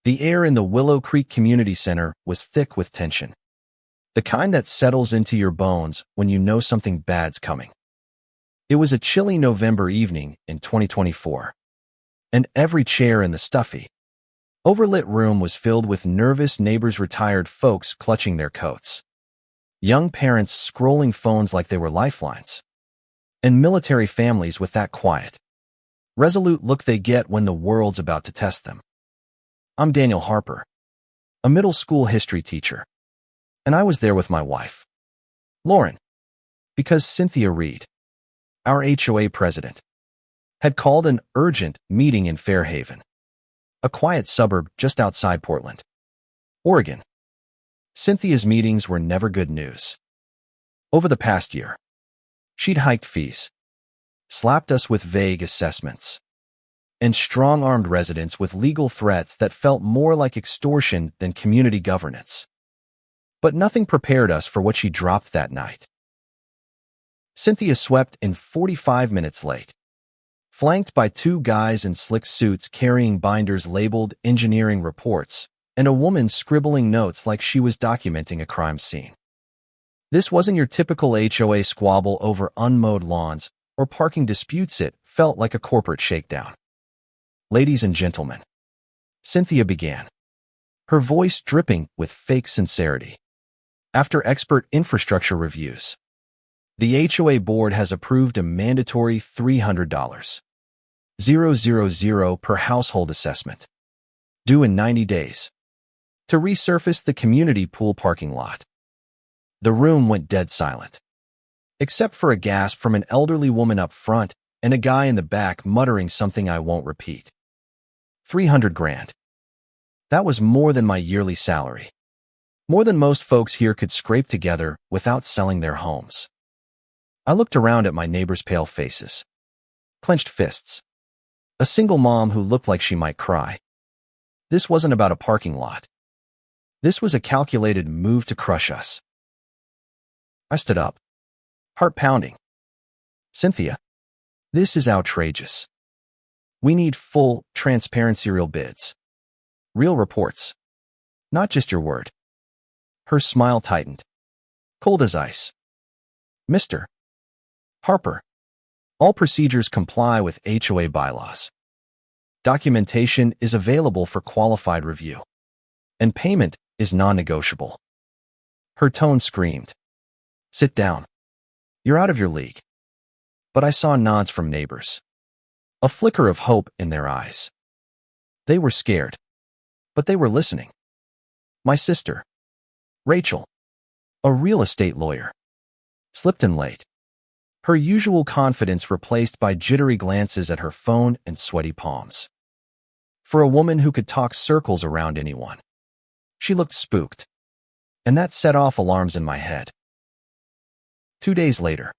The air in the Willow Creek Community Center was thick with tension, the kind that settles into your bones when you know something bad's coming. It was a chilly November evening in 2024, and every chair in the stuffy, overlit room was filled with nervous neighbors, retired folks clutching their coats, young parents scrolling phones like they were lifelines, and military families with that quiet, resolute look they get when the world's about to test them. I'm Daniel Harper, a middle school history teacher, and I was there with my wife, Lauren, because Cynthia Reed, our HOA president, had called an urgent meeting in Fairhaven, a quiet suburb just outside Portland, Oregon. Cynthia's meetings were never good news. Over the past year, she'd hiked fees, slapped us with vague assessments, and strong-armed residents with legal threats that felt more like extortion than community governance. But nothing prepared us for what she dropped that night. Cynthia swept in 45 minutes late, flanked by two guys in slick suits carrying binders labeled engineering reports, and a woman scribbling notes like she was documenting a crime scene. This wasn't your typical HOA squabble over unmowed lawns or parking disputes. It felt like a corporate shakedown. Ladies and gentlemen, Cynthia began, her voice dripping with fake sincerity. After expert infrastructure reviews, the HOA board has approved a mandatory $300,000 per household assessment, due in 90 days, to resurface the community pool parking lot. The room went dead silent, except for a gasp from an elderly woman up front and a guy in the back muttering something I won't repeat. 300 grand. That was more than my yearly salary. More than most folks here could scrape together without selling their homes. I looked around at my neighbors' pale faces, clenched fists, a single mom who looked like she might cry. This wasn't about a parking lot. This was a calculated move to crush us. I stood up, heart pounding. Cynthia, this is outrageous. We need full, transparency, real bids. Real reports. Not just your word. Her smile tightened, cold as ice. Mr. Harper, all procedures comply with HOA bylaws. Documentation is available for qualified review, and payment is non-negotiable. Her tone screamed, sit down. You're out of your league. But I saw nods from neighbors, a flicker of hope in their eyes. They were scared, but they were listening. My sister, Rachel, a real estate lawyer, slipped in late, her usual confidence replaced by jittery glances at her phone and sweaty palms. For a woman who could talk circles around anyone, she looked spooked, and that set off alarms in my head. 2 days later,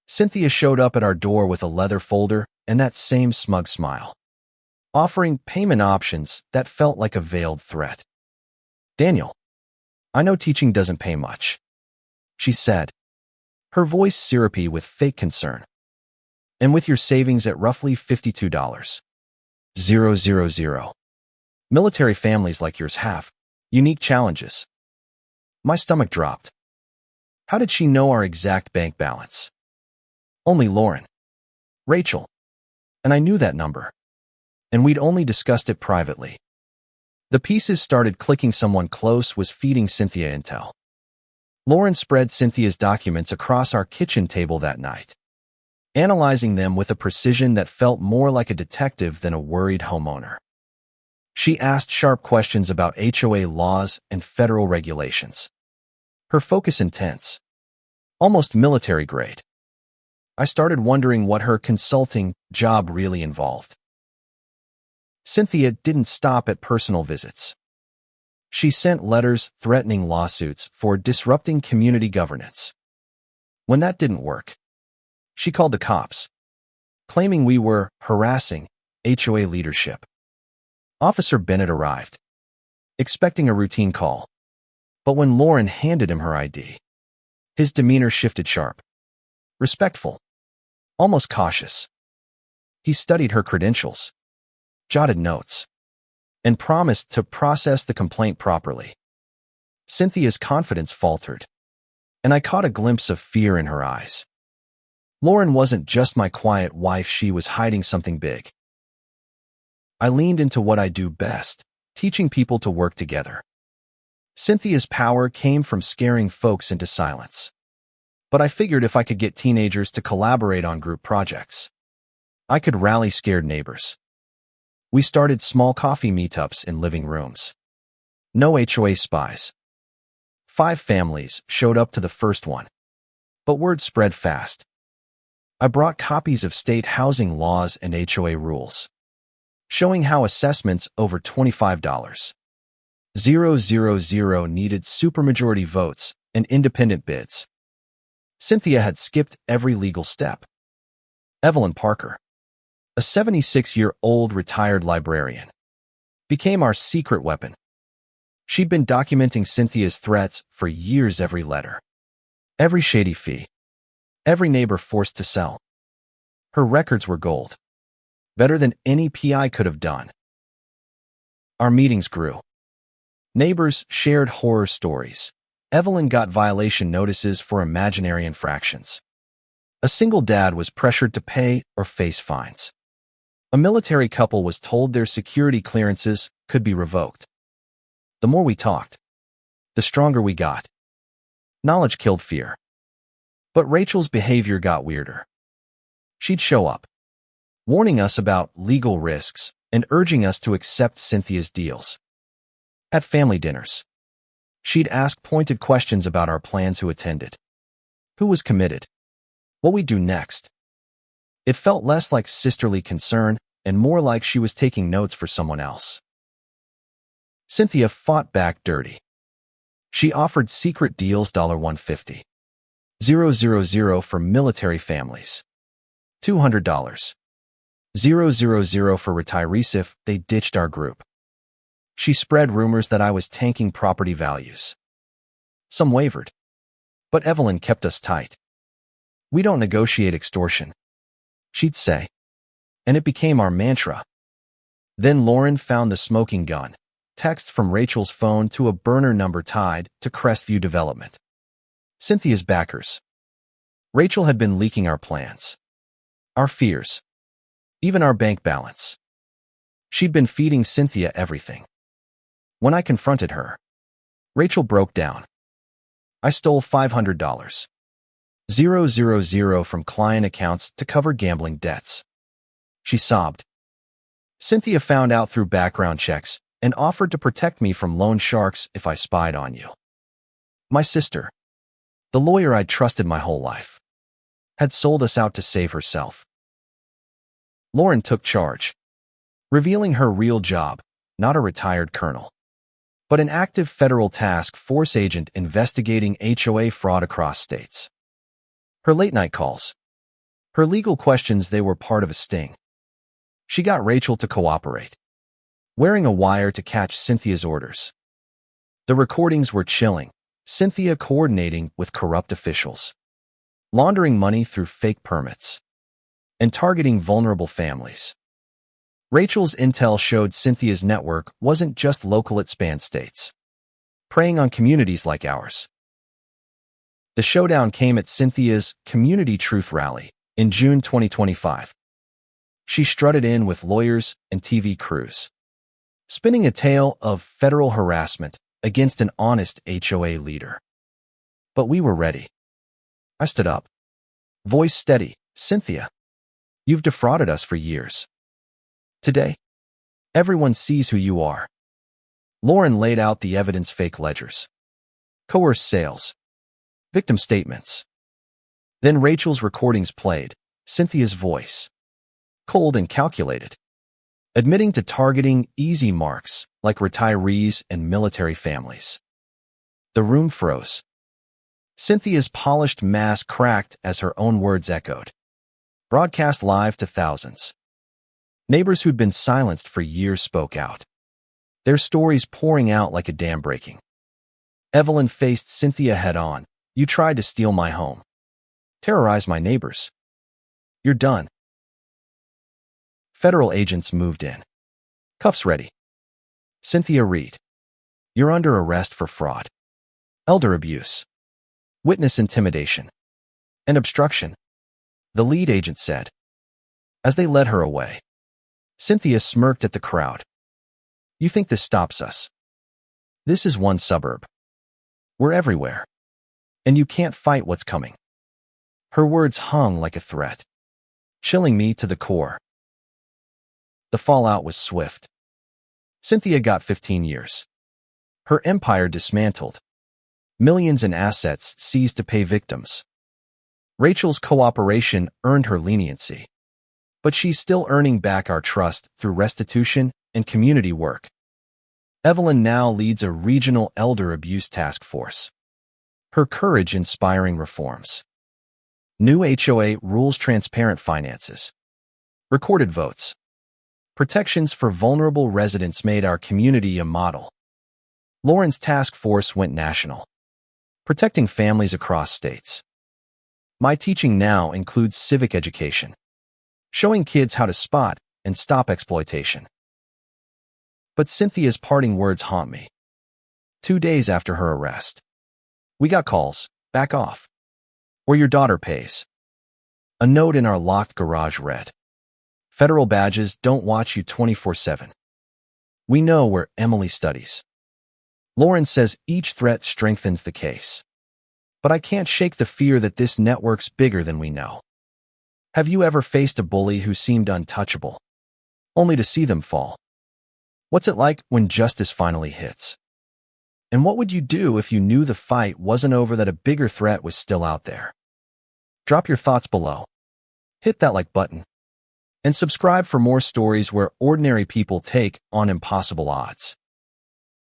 Cynthia showed up at our door with a leather folder and that same smug smile, offering payment options that felt like a veiled threat. Daniel, I know teaching doesn't pay much, she said, her voice syrupy with fake concern. And with your savings at roughly $52,000. Military families like yours have unique challenges. My stomach dropped. How did she know our exact bank balance? Only Lauren, Rachel, and I knew that number, and we'd only discussed it privately. The pieces started clicking. Someone close was feeding Cynthia intel. Lauren spread Cynthia's documents across our kitchen table that night, analyzing them with a precision that felt more like a detective than a worried homeowner. She asked sharp questions about HOA laws and federal regulations, her focus intense, almost military grade. I started wondering what her consulting job really involved. Cynthia didn't stop at personal visits. She sent letters threatening lawsuits for disrupting community governance. When that didn't work, she called the cops, claiming we were harassing HOA leadership. Officer Bennett arrived, expecting a routine call, but when Lauren handed him her ID, his demeanor shifted sharp, respectful, almost cautious. He studied her credentials, jotted notes, and promised to process the complaint properly. Cynthia's confidence faltered, and I caught a glimpse of fear in her eyes. Lauren wasn't just my quiet wife, she was hiding something big. I leaned into what I do best, teaching people to work together. Cynthia's power came from scaring folks into silence. But I figured if I could get teenagers to collaborate on group projects, I could rally scared neighbors. We started small coffee meetups in living rooms. No HOA spies. 5 families showed up to the first one, but word spread fast. I brought copies of state housing laws and HOA rules, showing how assessments over $25,000 needed supermajority votes and independent bids. Cynthia had skipped every legal step. Evelyn Parker, a 76-year-old retired librarian, became our secret weapon. She'd been documenting Cynthia's threats for years, every letter, every shady fee, every neighbor forced to sell. Her records were gold, better than any PI could have done. Our meetings grew. Neighbors shared horror stories. Evelyn got violation notices for imaginary infractions. A single dad was pressured to pay or face fines. A military couple was told their security clearances could be revoked. The more we talked, the stronger we got. Knowledge killed fear. But Rachel's behavior got weirder. She'd show up, warning us about legal risks and urging us to accept Cynthia's deals. At family dinners, she'd ask pointed questions about our plans, who attended, who was committed, what we'd do next. It felt less like sisterly concern and more like she was taking notes for someone else. Cynthia fought back dirty. She offered secret deals, $150,000 for military families, $200,000 for retirees if they ditched our group. She spread rumors that I was tanking property values. Some wavered, but Evelyn kept us tight. "We don't negotiate extortion," she'd say, and it became our mantra. Then Lauren found the smoking gun, text from Rachel's phone to a burner number tied to Crestview Development. Cynthia's backers. Rachel had been leaking our plans, our fears, even our bank balance. She'd been feeding Cynthia everything. When I confronted her, Rachel broke down. "I stole $500,000 from client accounts to cover gambling debts," she sobbed. "Cynthia found out through background checks and offered to protect me from loan sharks if I spied on you." My sister, the lawyer I'd trusted my whole life, had sold us out to save herself. Lauren took charge, revealing her real job, not a retired colonel, but an active federal task force agent investigating HOA fraud across states. Her late-night calls, her legal questions, they were part of a sting. She got Rachel to cooperate, wearing a wire to catch Cynthia's orders. The recordings were chilling. Cynthia coordinating with corrupt officials, laundering money through fake permits, and targeting vulnerable families. Rachel's intel showed Cynthia's network wasn't just local, it spanned states, preying on communities like ours. The showdown came at Cynthia's Community Truth Rally in June 2025. She strutted in with lawyers and TV crews, spinning a tale of federal harassment against an honest HOA leader. But we were ready. I stood up, voice steady. "Cynthia, you've defrauded us for years. Today, everyone sees who you are." Lauren laid out the evidence: fake ledgers, coerced sales, victim statements. Then Rachel's recordings played, Cynthia's voice, cold and calculated, admitting to targeting easy marks like retirees and military families. The room froze. Cynthia's polished mask cracked as her own words echoed, broadcast live to thousands. Neighbors who'd been silenced for years spoke out, their stories pouring out like a dam breaking. Evelyn faced Cynthia head-on. "You tried to steal my home, terrorize my neighbors. You're done." Federal agents moved in, cuffs ready. Cynthia Reed, you're under arrest for fraud, elder abuse, witness intimidation, and obstruction, the lead agent said. As they led her away, Cynthia smirked at the crowd. You think this stops us? This is one suburb. We're everywhere. And you can't fight what's coming. Her words hung like a threat, chilling me to the core. The fallout was swift. Cynthia got 15 years. Her empire dismantled. Millions in assets seized to pay victims. Rachel's cooperation earned her leniency. But she's still earning back our trust through restitution and community work. Evelyn now leads a regional elder abuse task force. Her courage inspiring reforms. New HOA rules transparent finances. Recorded votes. Protections for vulnerable residents made our community a model. Lauren's task force went national, protecting families across states. My teaching now includes civic education, showing kids how to spot and stop exploitation. But Cynthia's parting words haunt me. 2 days after her arrest, we got calls, back off, or your daughter pays. A note in our locked garage read, federal badges don't watch you 24/7. We know where Emily studies. Lauren says each threat strengthens the case. But I can't shake the fear that this network's bigger than we know. Have you ever faced a bully who seemed untouchable, only to see them fall? What's it like when justice finally hits? And what would you do if you knew the fight wasn't over, that a bigger threat was still out there? Drop your thoughts below. Hit that like button. And subscribe for more stories where ordinary people take on impossible odds.